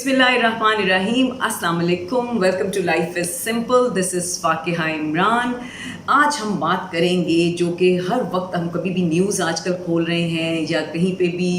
बिस्मिल्लाहिर्रहमानिर्रहीम, अस्सलाम वालेकुम, welcome to life is simple. This is Fakiha Imran. आज हम बात करेंगे जो कि हर वक्त हम कभी भी न्यूज़ आजकल खोल रहे हैं या कहीं पे भी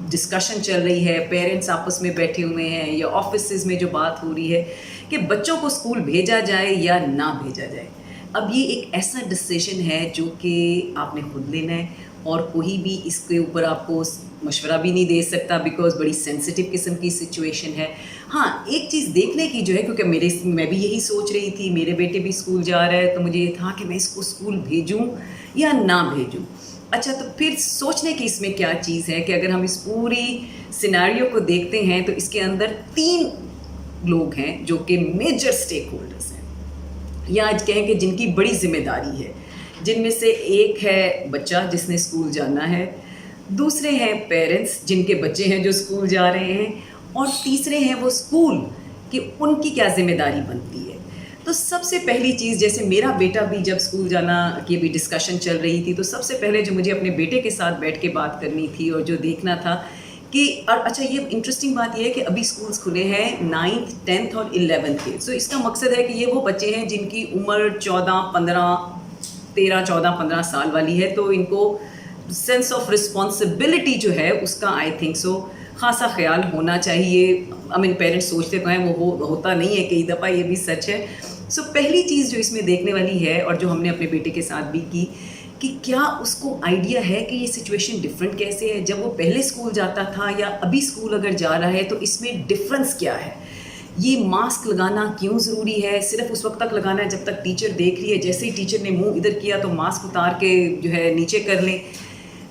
डिस्कशन चल रही है, पेरेंट्स आपस में बैठे हुए हैं या ऑफिसेज़ में जो बात हो रही है कि बच्चों को स्कूल भेजा जाए या ना भेजा जाए। अब ये एक ऐसा डिसीजन है जो कि आपने खुद लेना है और कोई भी इसके ऊपर आपको मशवरा भी नहीं दे सकता, बिकॉज़ बड़ी सेंसिटिव किस्म की सिचुएशन है। हाँ, एक चीज़ देखने की जो है, क्योंकि मैं भी यही सोच रही थी, मेरे बेटे भी स्कूल जा रहा है तो मुझे ये था कि मैं इसको स्कूल भेजूँ या ना भेजूँ। अच्छा, तो फिर सोचने की इसमें क्या चीज़ है कि अगर हम इस पूरी सिनेरियो को देखते हैं तो इसके अंदर 3 लोग हैं जो कि मेजर स्टेक होल्डर्स हैं, या आज कहें कि जिनकी बड़ी ज़िम्मेदारी है। जिनमें से एक है बच्चा जिसने स्कूल जाना है, दूसरे हैं पेरेंट्स जिनके बच्चे हैं जो स्कूल जा रहे हैं, और तीसरे हैं वो स्कूल कि उनकी क्या ज़िम्मेदारी बनती है। तो सबसे पहली चीज़, जैसे मेरा बेटा भी जब स्कूल जाना की भी डिस्कशन चल रही थी, तो सबसे पहले जो मुझे अपने बेटे के साथ बैठ के बात करनी थी और जो देखना था कि और अच्छा, ये इंटरेस्टिंग बात ये है कि अभी स्कूल्स खुले हैं 9th 10th और 11th के। सो इसका मकसद है कि ये वो बच्चे हैं जिनकी उम्र 13-14-15 साल वाली है, तो इनको सेंस ऑफ रिस्पॉन्सिबिलिटी जो है उसका आई थिंक सो ख़ासा ख्याल होना चाहिए। आई मीन पेरेंट्स सोचते तो हैं, वो होता नहीं है कई दफ़ा, ये भी सच है। सो पहली चीज़ जो इसमें देखने वाली है और जो हमने अपने बेटे के साथ भी की कि क्या उसको आइडिया है कि ये सिचुएशन डिफरेंट कैसे है, जब वो पहले स्कूल जाता था या अभी स्कूल अगर जा रहा है तो इसमें डिफरेंस क्या है। ये मास्क लगाना क्यों ज़रूरी है, सिर्फ उस वक्त तक लगाना है जब तक टीचर देख रही है, जैसे ही टीचर ने मुंह इधर किया तो मास्क उतार के जो है नीचे कर लें।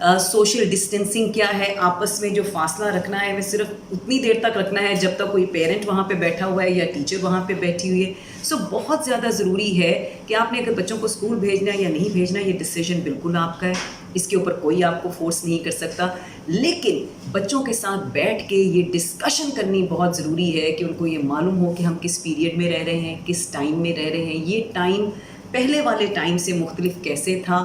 सोशल डिस्टेंसिंग क्या है, आपस में जो फासला रखना है वह सिर्फ उतनी देर तक रखना है जब तक कोई पेरेंट वहाँ पे बैठा हुआ है या टीचर वहाँ पे बैठी हुई है। सो बहुत ज़्यादा ज़रूरी है कि आपने अगर बच्चों को स्कूल भेजना है या नहीं भेजना, ये डिसीजन बिल्कुल आपका है, इसके ऊपर कोई आपको फोर्स नहीं कर सकता। लेकिन बच्चों के साथ बैठ के ये डिस्कशन करनी बहुत ज़रूरी है कि उनको ये मालूम हो कि हम किस पीरियड में रह रहे हैं, किस टाइम में रह रहे हैं, ये टाइम पहले वाले टाइम से मुख्तलिफ कैसे था,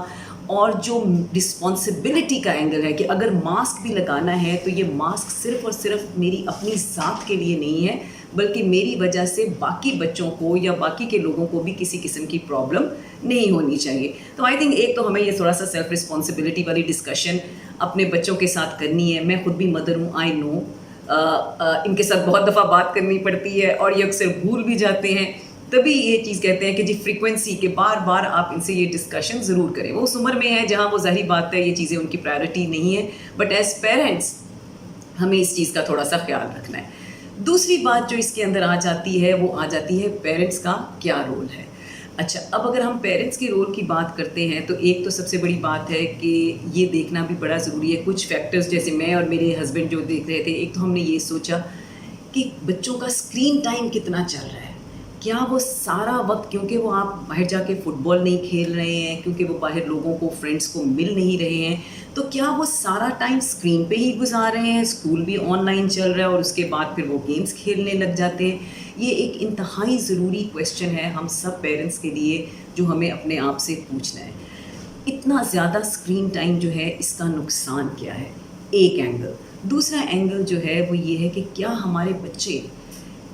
और जो रिस्पॉन्सिबिलिटी का एंगल है कि अगर मास्क भी लगाना है तो ये मास्क सिर्फ़ और सिर्फ मेरी अपनी ज़ात के लिए नहीं है, बल्कि मेरी वजह से बाकी बच्चों को या बाकी के लोगों को भी किसी किस्म की प्रॉब्लम नहीं होनी चाहिए। तो आई थिंक एक तो हमें ये थोड़ा सा सेल्फ रिस्पॉन्सिबिलिटी वाली डिस्कशन अपने बच्चों के साथ करनी है। मैं खुद भी मदर हूँ, आई नो इनके साथ बहुत दफ़ा बात करनी पड़ती है और ये अक्सर भूल भी जाते हैं। तभी ये चीज़ कहते हैं कि जी फ्रीक्वेंसी के बार बार आप इनसे ये डिस्कशन ज़रूर करें। वो उस उम्र में है जहाँ वो ज़ाहिर बात है ये चीज़ें उनकी प्रायोरिटी नहीं है, बट एज़ पेरेंट्स हमें इस चीज़ का थोड़ा सा ख्याल रखना है। दूसरी बात जो इसके अंदर आ जाती है वो आ जाती है पेरेंट्स का क्या रोल है। अच्छा, अब अगर हम पेरेंट्स के रोल की बात करते हैं तो एक तो सबसे बड़ी बात है कि ये देखना भी बड़ा ज़रूरी है। कुछ फैक्टर्स जैसे मैं और मेरे हस्बैंड जो देख रहे थे, एक तो हमने ये सोचा कि बच्चों का स्क्रीन टाइम कितना चल रहा है, क्या वो सारा वक्त, क्योंकि वो आप बाहर जाके फुटबॉल नहीं खेल रहे हैं, क्योंकि वो बाहर लोगों को फ्रेंड्स को मिल नहीं रहे हैं, तो क्या वो सारा टाइम स्क्रीन पे ही गुजार रहे हैं, स्कूल भी ऑनलाइन चल रहा है और उसके बाद फिर वो गेम्स खेलने लग जाते हैं। ये एक इंतहाई ज़रूरी क्वेश्चन है हम सब पेरेंट्स के लिए जो हमें अपने आप से पूछना है। इतना ज़्यादा स्क्रीन टाइम जो है इसका नुकसान क्या है, एक एंगल। दूसरा एंगल जो है वो ये है कि क्या हमारे बच्चे,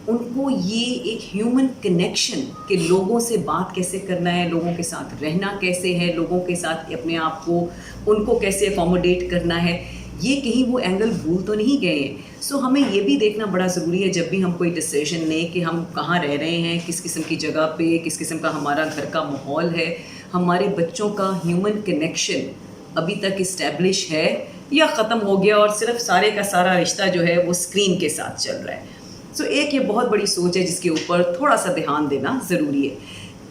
उनको ये एक ह्यूमन कनेक्शन के लोगों से बात कैसे करना है, लोगों के साथ रहना कैसे है, लोगों के साथ अपने आप को उनको कैसे अकोमोडेट करना है, ये कहीं वो एंगल भूल तो नहीं गए हैं। सो हमें ये भी देखना बड़ा ज़रूरी है जब भी हम कोई डिसीजन लें कि हम कहाँ रह रहे हैं, किस किस्म की जगह पे, किस किस्म का हमारा घर का माहौल है, हमारे बच्चों का ह्यूमन कनेक्शन अभी तक इस्टेब्लिश है या ख़त्म हो गया और सिर्फ सारे का सारा रिश्ता जो है वो स्क्रीन के साथ चल रहा है। सो एक ये बहुत बड़ी सोच है जिसके ऊपर थोड़ा सा ध्यान देना ज़रूरी है।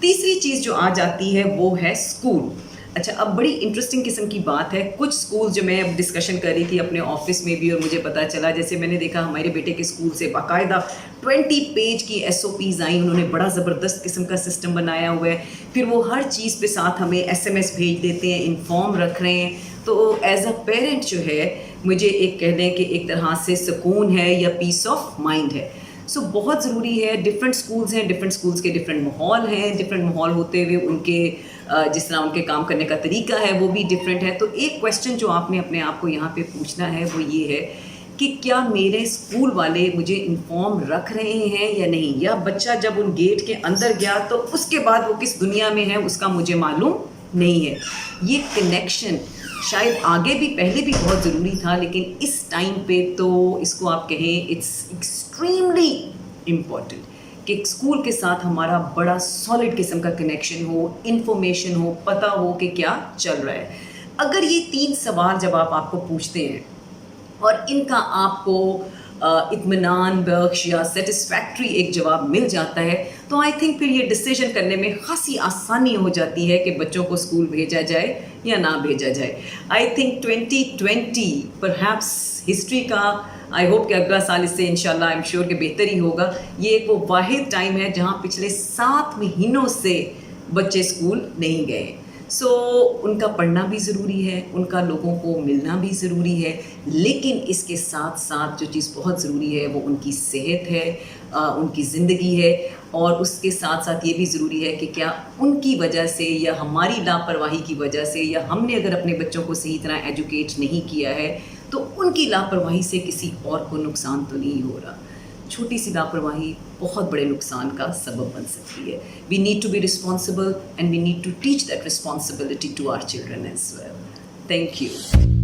तीसरी चीज़ जो आ जाती है वो है स्कूल। अच्छा, अब बड़ी इंटरेस्टिंग किस्म की बात है, कुछ स्कूल जो मैं अब डिस्कशन कर रही थी अपने ऑफिस में भी और मुझे पता चला, जैसे मैंने देखा हमारे बेटे के स्कूल से बाकायदा 20 पेज की SOPs आई, उन्होंने बड़ा ज़बरदस्त किस्म का सिस्टम बनाया हुआ है। फिर वो हर चीज़ पे साथ हमें SMS भेज देते हैं, इन्फॉर्म रख रहे हैं। तो एज अ पेरेंट जो है मुझे एक कह लें कि एक तरह से सुकून है या पीस ऑफ माइंड है। सो बहुत ज़रूरी है। डिफरेंट स्कूल्स हैं, डिफरेंट स्कूल्स के डिफरेंट माहौल हैं, डिफरेंट माहौल होते हुए उनके जिस तरह उनके काम करने का तरीका है वो भी डिफरेंट है। तो एक क्वेश्चन जो आपने अपने आप को यहाँ पे पूछना है वो ये है کہ کیا میرے اسکول والے مجھے انفارم رکھ رہے ہیں یا نہیں, یا بچہ جب ان گیٹ کے اندر گیا تو اس کے بعد وہ کس دنیا میں ہے اس کا مجھے معلوم نہیں ہے. یہ کنیکشن شاید آگے بھی پہلے بھی بہت ضروری تھا, لیکن اس ٹائم پہ تو اس کو آپ کہیں اٹس ایکسٹریملی امپورٹنٹ کہ اسکول کے ساتھ ہمارا بڑا سالڈ قسم کا کنیکشن ہو, انفارمیشن ہو, پتہ ہو کہ کیا چل رہا ہے. اگر یہ 3 سوال جب آپ کو پوچھتے ہیں اور ان کا آپ کو اطمینان بخش یا سیٹسفیکٹری ایک جواب مل جاتا ہے, تو آئی تھنک پھر یہ ڈیسیژن کرنے میں خاصی آسانی ہو جاتی ہے کہ بچوں کو اسکول بھیجا جائے یا نہ بھیجا جائے. آئی تھنک 2020 پرہیپس ہسٹری کا, آئی ہوپ کہ اگلا سال اس سے انشاءاللہ آئی ایم شیور کہ بہتر ہی ہوگا. یہ ایک وہ واحد ٹائم ہے جہاں پچھلے 7 مہینوں سے بچے اسکول نہیں گئے. سو ان کا پڑھنا بھی ضروری ہے, ان کا لوگوں کو ملنا بھی ضروری ہے, لیکن اس کے ساتھ ساتھ جو چیز بہت ضروری ہے وہ ان کی صحت ہے, ان کی زندگی ہے, اور اس کے ساتھ ساتھ یہ بھی ضروری ہے کہ کیا ان کی وجہ سے یا ہماری لاپرواہی کی وجہ سے یا ہم نے اگر اپنے بچوں کو صحیح طرح ایجوکیٹ نہیں کیا ہے تو ان کی لاپرواہی سے کسی اور کو نقصان تو نہیں ہو رہا. چھوٹی سی لاپرواہی بہت بڑے نقصان کا سبب بن سکتی ہے. We need to be responsible and we need to teach that responsibility to our children as well. Thank you.